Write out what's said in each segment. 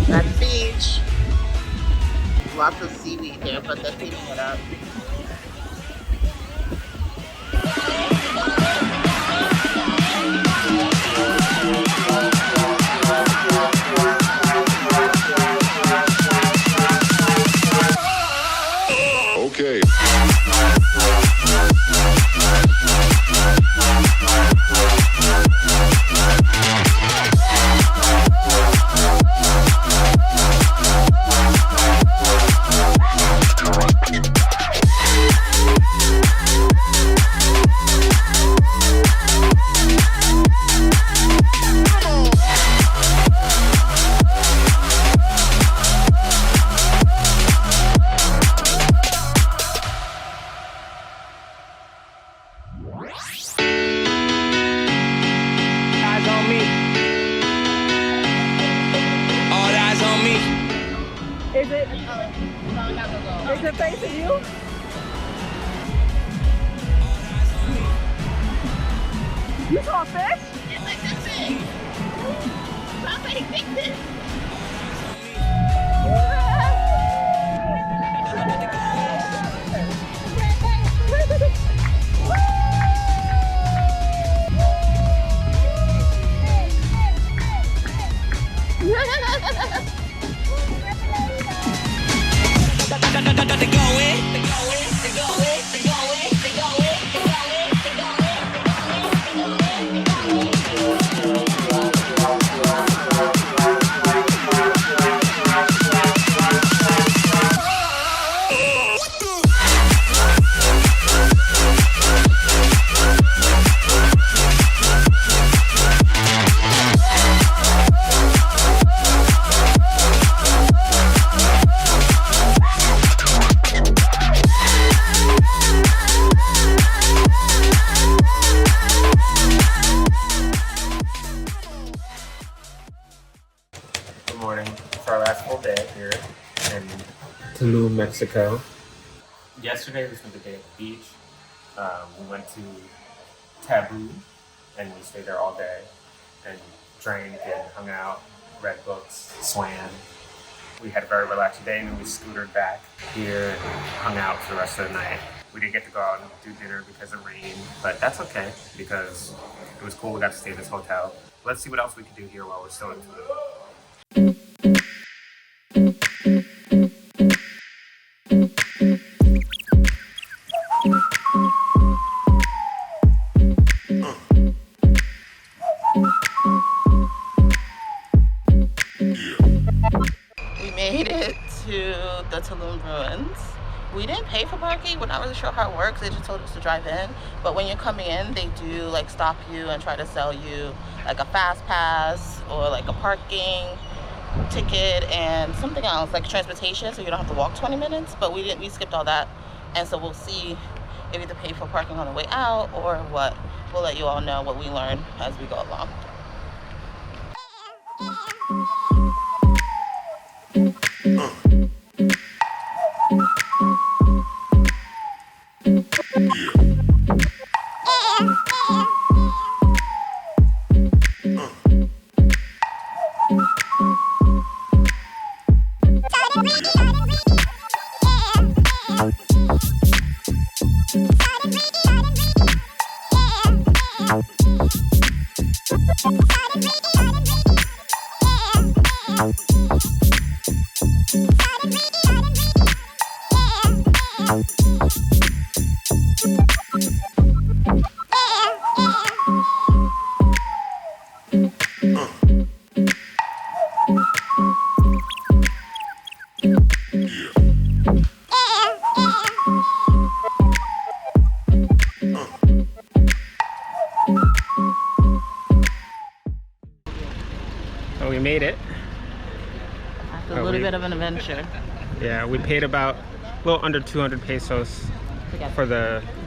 At the beach. Lots of seaweed here, but they're cleaning it up. Okay. Is it facing you? You saw a fish? It's like this big. Somebody picked it. Good morning. It's our last full day here in Tulum, Mexico. Yesterday we spent the day at the beach. We went to Taboo and we stayed there all day and drank and hung out, read books, swam. We had a very relaxing day and then we scootered back here and hung out for the rest of the night. We didn't get to go out and do dinner because of rain, but that's okay because it was cool. We got to stay in this hotel. Let's see what else we can do here while we're still in Tulum. We made it to the Tulum ruins. We didn't pay for parking. We're not really sure how it works. They just told us to drive in. But when you're coming in, they do like stop you and try to sell you like a fast pass or like a parking ticket and something else like transportation, so you don't have to walk 20 minutes. But we skipped all that, and so we'll see if we have to pay for parking on the way out or what. We'll let you all know what we learn as we go along. So we made it. After a little bit of an adventure. Yeah, we paid about A little under 200 pesos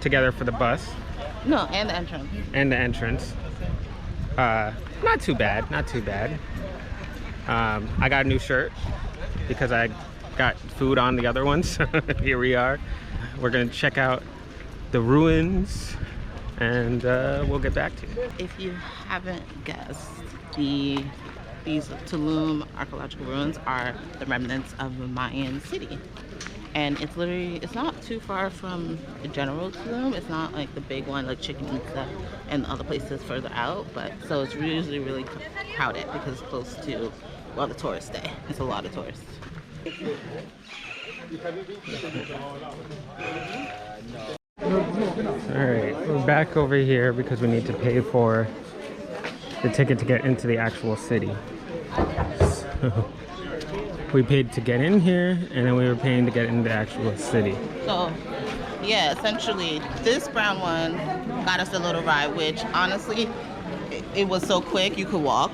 together for the bus. No, and the entrance. And the entrance. Not too bad, not too bad. I got a new shirt because I got food on the other ones. Here we are. We're gonna check out the ruins and we'll get back to you. If you haven't guessed, these Tulum archaeological ruins are the remnants of a Mayan city. And it's literally, it's not too far from the general Tulum. It's not like the big one like Chichen Itza and other places further out, but so it's usually really crowded because it's close to, well, the tourist day. It's a lot of tourists. Alright, we're back over here because we need to pay for the ticket to get into the actual city. So, we paid to get in here, and then we were paying to get into the actual city. So, yeah, essentially, this brown one got us a little ride, which honestly, it was so quick you could walk.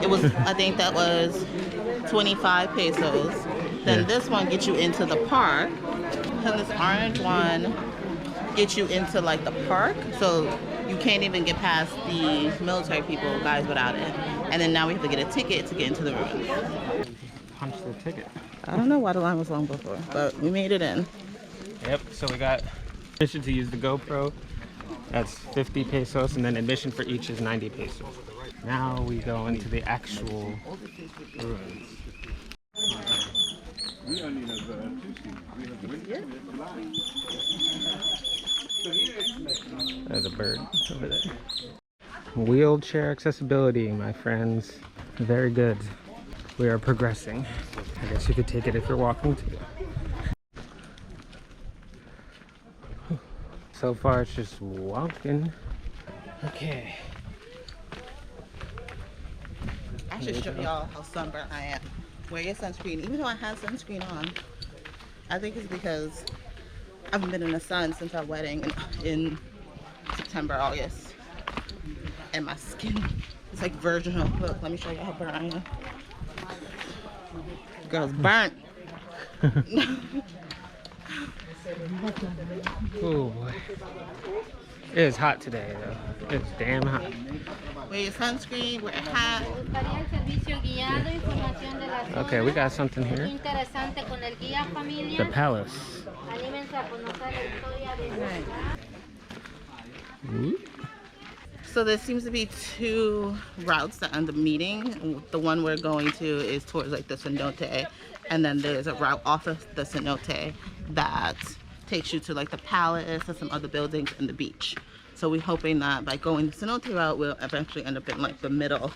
It was, I think that was 25 pesos. Then Yeah. this one gets you into the park, and this orange one gets you into like the park, so you can't even get past the military people, guys, without it. And then now we have to get a ticket to get into the ruins. Punch the ticket. I don't know why the line was long before, but we made it in. Yep, so we got admission to use the GoPro. That's 50 pesos, and then admission for each is 90 pesos. Now we go into the actual ruins. There's a bird over there. Wheelchair accessibility, my friends. Very good. We are progressing. I guess you could take it if you're walking too. So far it's just walking. Okay. I should show y'all how sunburnt I am. Wear your sunscreen. Even though I had sunscreen on, I think it's because I haven't been in the sun since our wedding in September, August. And my skin is like virginal. Look, let me show you how burnt I am. Girl's burnt. Oh boy. It is hot today though. It's damn hot. Wear your sunscreen, wear a hat. Okay, we got something here. The palace. So there seems to be two routes that end up meeting. The one we're going to is towards like the cenote, and then there's a route off of the cenote that takes you to like the palace and some other buildings and the beach. So we're hoping that by going the cenote route, we'll eventually end up in like the middle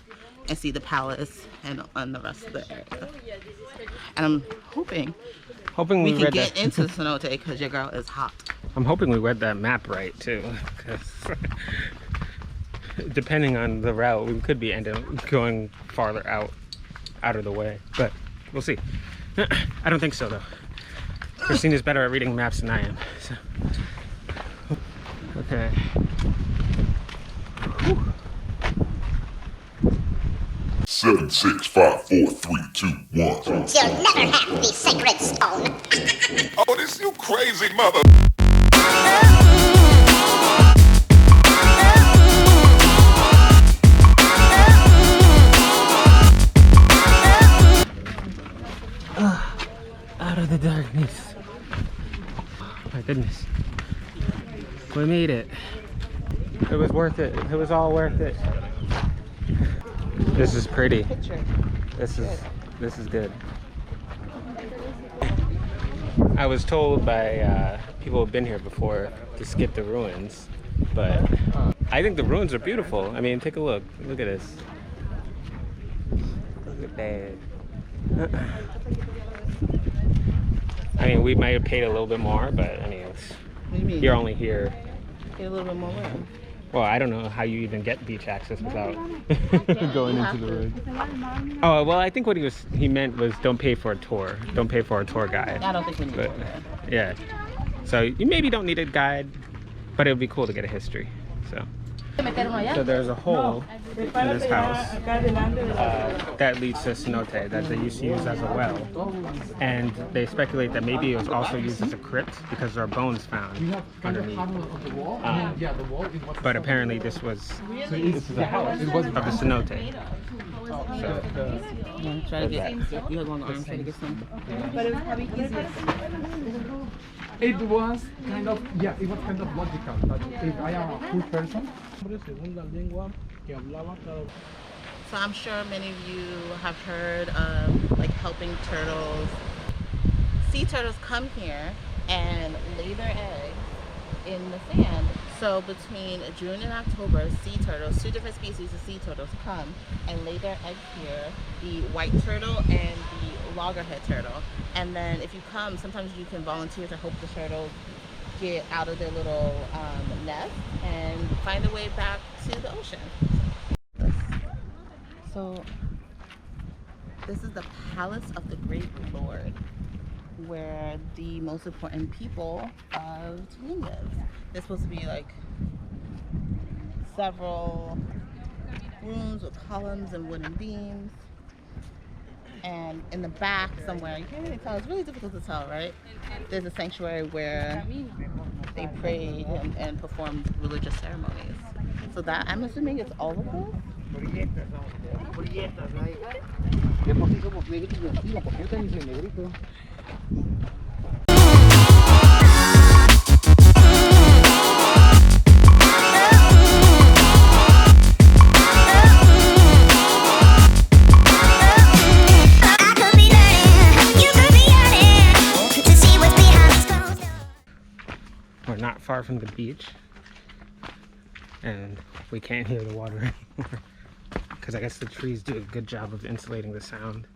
and see the palace and the rest of the area. And I'm hoping we can get into the cenote because your girl is hot. I'm hoping we read that map right too, because depending on the route, we could be ending up going farther out of the way, but we'll see. I don't think so though. Christina's better at reading maps than I am. So. Okay. Whew. 7, 6, 5, 4, 3, 2, 1. You'll never have the sacred stone. Oh, this you crazy mother. Out of the darkness. My goodness. We made it. It was worth it. It was all worth it. This is pretty. This is good. I was told by people who've been here before to skip the ruins, but I think the ruins are beautiful. I mean, take a look. Look at this. Look at that. I mean, we might have paid a little bit more, but I mean, What do you mean? you're only here. Get a little bit more room. Well, I don't know how you even get beach access without going into the ruins. Oh, well, I think what he meant was don't pay for a tour. Don't pay for a tour guide. I don't think we need But to. yeah, so you maybe don't need a guide, but it would be cool to get a history. So So there's a hole in this house that leads to a cenote that they used to use as a well. And they speculate that maybe it was also used as a crypt because there are bones found underneath. But apparently this was the house of the cenote. So, Try to get, you have one arm, try to get some. But it was probably easier. It was kind of logical that if I am a full person. So I'm sure many of you have heard of like helping turtles. Sea turtles come here and lay their eggs in the sand. So between June and October, sea turtles, 2 different species of sea turtles come and lay their eggs here, the white turtle and the loggerhead turtle. And then if you come, sometimes you can volunteer to help the turtles get out of their little nest and find their way back to the ocean. So this is the Palace of the Great Lord, where the most important people of Tulum live. There's supposed to be like several rooms with columns and wooden beams. And in the back somewhere, you can't really tell, it's really difficult to tell, right? There's a sanctuary where they prayed and performed religious ceremonies. So that, I'm assuming it's all of those? we're not far from the beach. And we can't hear the water anymore. Because I guess the trees do a good job of insulating the sound.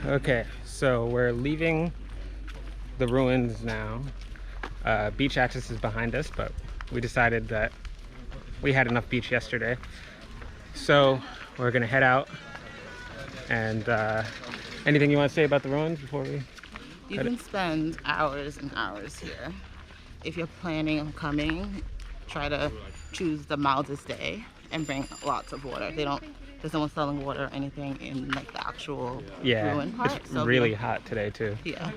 Okay, so we're leaving the ruins now. Beach access is behind us, but we decided that we had enough beach yesterday. So we're gonna head out. And anything you want to say about the ruins before we? You can spend hours and hours here. If you're planning on coming, try to choose the mildest day and bring lots of water. There's no one selling water or anything in like the actual ruin part. It's really hot today too. Yeah.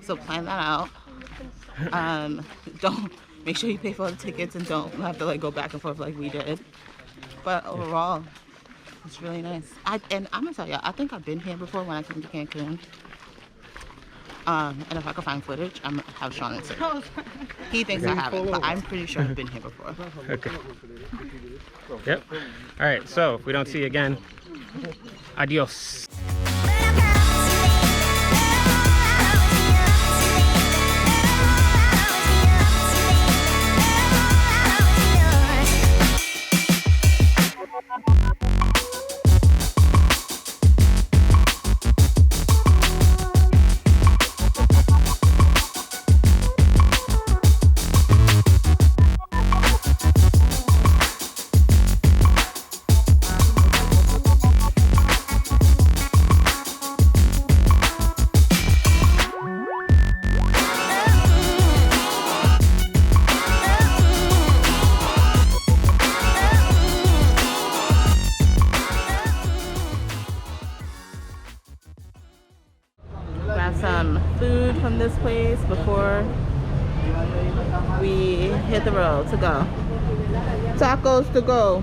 So plan that out. Don't make sure you pay for the tickets and don't have to like go back and forth like we did. But overall, it's really nice. And I'm gonna tell you, I think I've been here before when I came to Cancun. And if I can find footage, I'm gonna have Sean and Christina. He thinks I haven't, but I'm pretty sure I've been here before. Okay. Yep. All right. So if we don't see you again, adios. Grab some food from this place before we hit the road to go. Tacos to go.